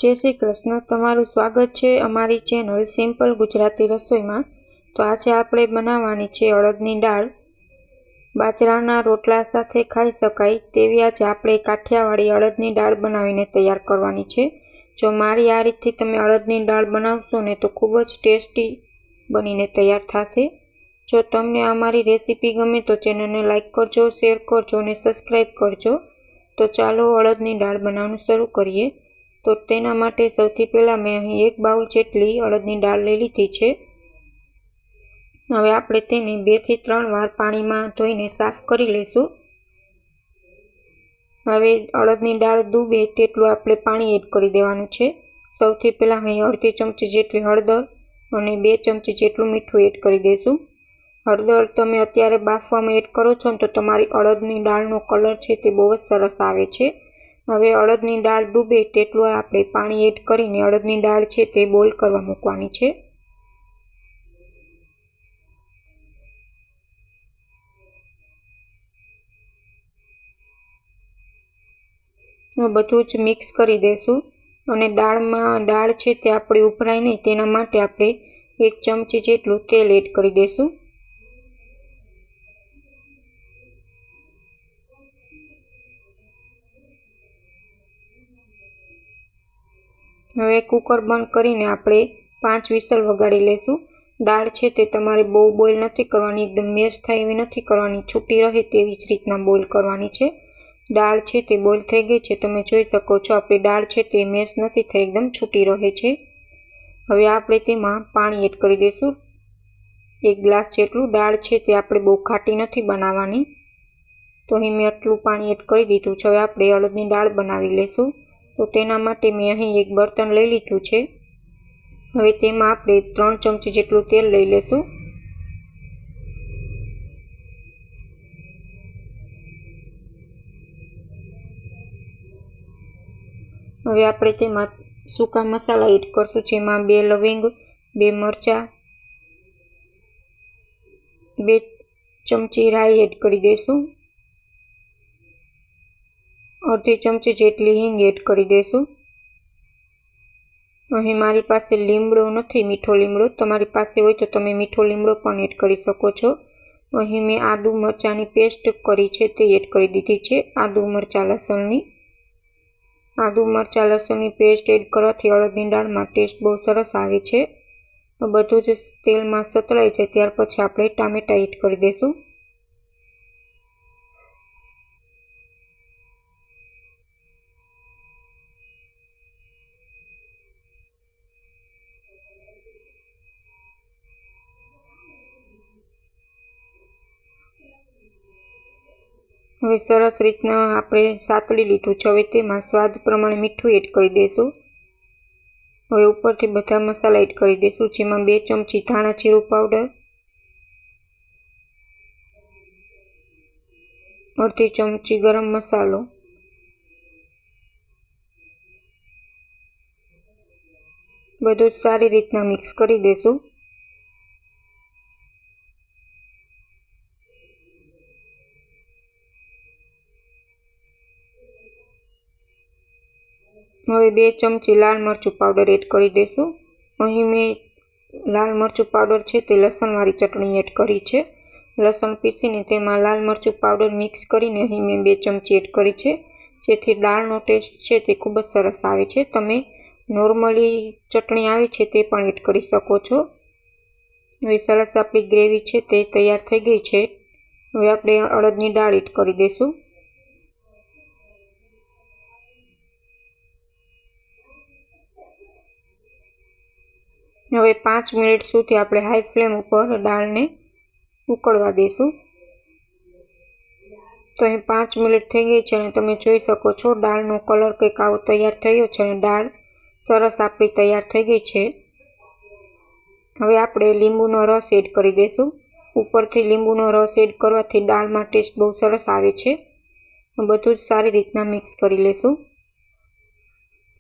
जय श्री कृष्ण। तमारुं स्वागत है अमारी चेनल सिम्पल गुजराती रसोई में। तो आज आपणे बनाववानी छे अड़दनी दाळ। बाજરાના रोटला साथे खाई शकाय तेवी आज आपणे काठियावाड़ी अड़दनी दाळ बनावीने तैयार करवानी छे। जो मारी आ रीतथी तमे अड़दनी दाळ बनावशो ने तो खूब ज टेस्टी बनीने तैयार थशे। जो तमने अमारी रेसिपी गमे तो चेनलने लाइक करजो, शेर करजो ने सब्सक्राइब करजो। तो चालो अड़दनी दाळ बनावવાનું शरू करीए। तो तेना माटे सौथी पहेला मैं अहीं 1 बाउल जेटली अड़दनी दाळ लई लीधी छे। हवे आपणे तेने 2 થી 3 वार पाणीमां धोईने साफ करी लेशुं। हवे अड़दनी दाळ डूबे तेटલું आपणे पाणी एड करी देवानुं छे। सौथी पहेला अहीं अर्धी चमची जेटली हळદર अने 2 चमची जेटલું मीठું एड करी देशुं। हळदर तमे अत्यारे बाफवामां एड करो छो तो तमारी अड़दनी दाळनो कलर छे ते बहु ज सरस आवे छे। हवे अड़दनी दाळ डूबे तेटલું आपणे पाणी एड करीने अड़दनी दाळ छे ते बोइल करवा मूकवानी छे। बधुं ज मिक्स करी देशुं अने दाळ छे ते आपणी उभराय नहीं तेना माटे आपणे 1 चमची जेटલું तेल एड करी देशुं। हवे कुकर बंद करीने आपणे 5 विसल वगाड़ी लेशुं। दाळ छे ते तमारे बहु बोइल नथी करवानी, एकदम मेश थाय एवी नथी करवानी, छूटी रहे तेवी ज रीतना बोइल करवानी छे। दाळ छे ते बोइल थई गई छे, तमे जोई शको छो आपणी दाळ छे ते मेश नथी थई, एकदम छूटी रहे छे। हवे आपणे तेमां पाणी एड करी देशुं 1 ग्लास जेटલું। दाळ छे ते आपणे बहु खाटी नथी बनाववानी, तो अहीं मैं आटલું पाणी एड करी दीधुं छे। हवे आपणे अड़दनी दाळ बनावी लेशुं। तो तेना माटे मैं अहीं एक बर्तन लई लीधुं छे। हवे तेमां आपणे 3 चमची जेटલું तेल लई लेशुं। हवे आपणे तेमां सूका मसाला एड करशुं, जेमां 2 लविंग, 2 मरचा, 2 चमची राई एड करी देशुं। अर्धी चमची जेटली हींग एड करी देशुं। अहीं मारी पासे લીમડો નથી, मीठो લીમડો, तमारी पासे होय तो तमे मीठो લીમડો पण एड करी शको छो। अहीं मैं आदू मरचानी पेस्ट करी छे ते एड करी दीधी छे। आदू मरचा लसणनी पेस्ट एड करवाथी अड़दनी दाळमां टेस्ट बहुत सरस आवे छे। बधुं ज तेलमां सतळाई जाय त्यार पछी आपणे टामेटा एड करी देशुं। हवे सरस रीतना आपणे सातળી लीधुं छे। हवे तेमां स्वाद प्रमाणे मीठुं एड करी देशुं। हवे उपरथी बधा मसाला एड करी देशुं, जेमां 2 चमची धाणा जीरुं पाउडर, अर्धी चमची गरम मसालो, बधुं सारी रीतना मिक्स करी देशुं। हवे 2 चमची लाल मरचुं पाउडर एड करी देशुं। अहीं मैं लाल मरचुं पाउडर छे ते लसणवाળી चटणी एड करी छे। लसण पीसीने तेमां लाल मरचुं पाउडर मिक्स करीने अहीं मैं 2 चमची एड करी छे, जेथी दाळनो टेस्ट छे ते खूब ज सरस आवे छे। तमे नॉर्मली चटणी आवे छे ते पण एड करी शको छो। हवे सरस आपणी ग्रेवी छे ते तैयार थई गई छे। हवे आपणे अड़दनी दाळ एड करी देशुं। हवे 5 मिनिट सुधी आपणे हाई फ्लेम पर दाळने उकळवा देशुं। तो अहीं 5 मिनिट थई गई छे अने तमे जोई शको छो दाळनो कलर कंईक आवो तैयार थयो छे अने दाळ सरस आपणी तैयार थई गई छे। हवे आपणे લીંબુનો रस एड करी देशुं। उपरथी લીંબુનો रस एड करवाथी दाळमां टेस्ट बहु सरस आवे छे। बधुं ज सारी रीतना मिक्स करी लेशुं।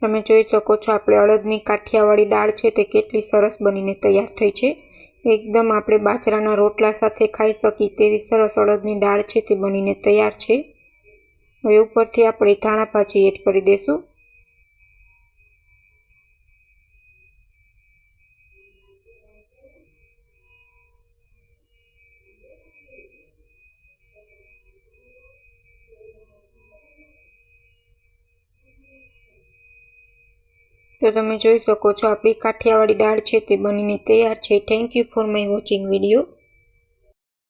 तमे जोई शको छो आपणे अड़दनी काठियावाड़ी दाळ छे ते केटली सरस बनीने तैयार थई छे। एकदम आपणे बाજરાના रोटला साथे खाई शकी तेवी सरस अड़दनी दाळ छे ते बनीने तैयार छे। हवे उपरथी आपणे धाणा भाजी एड करी देशुं। તો તમે જોઈ શકો છો આપણી કાઠિયાવાડી દાળ છે તે બનીને તૈયાર છે. Thank you for my watching video.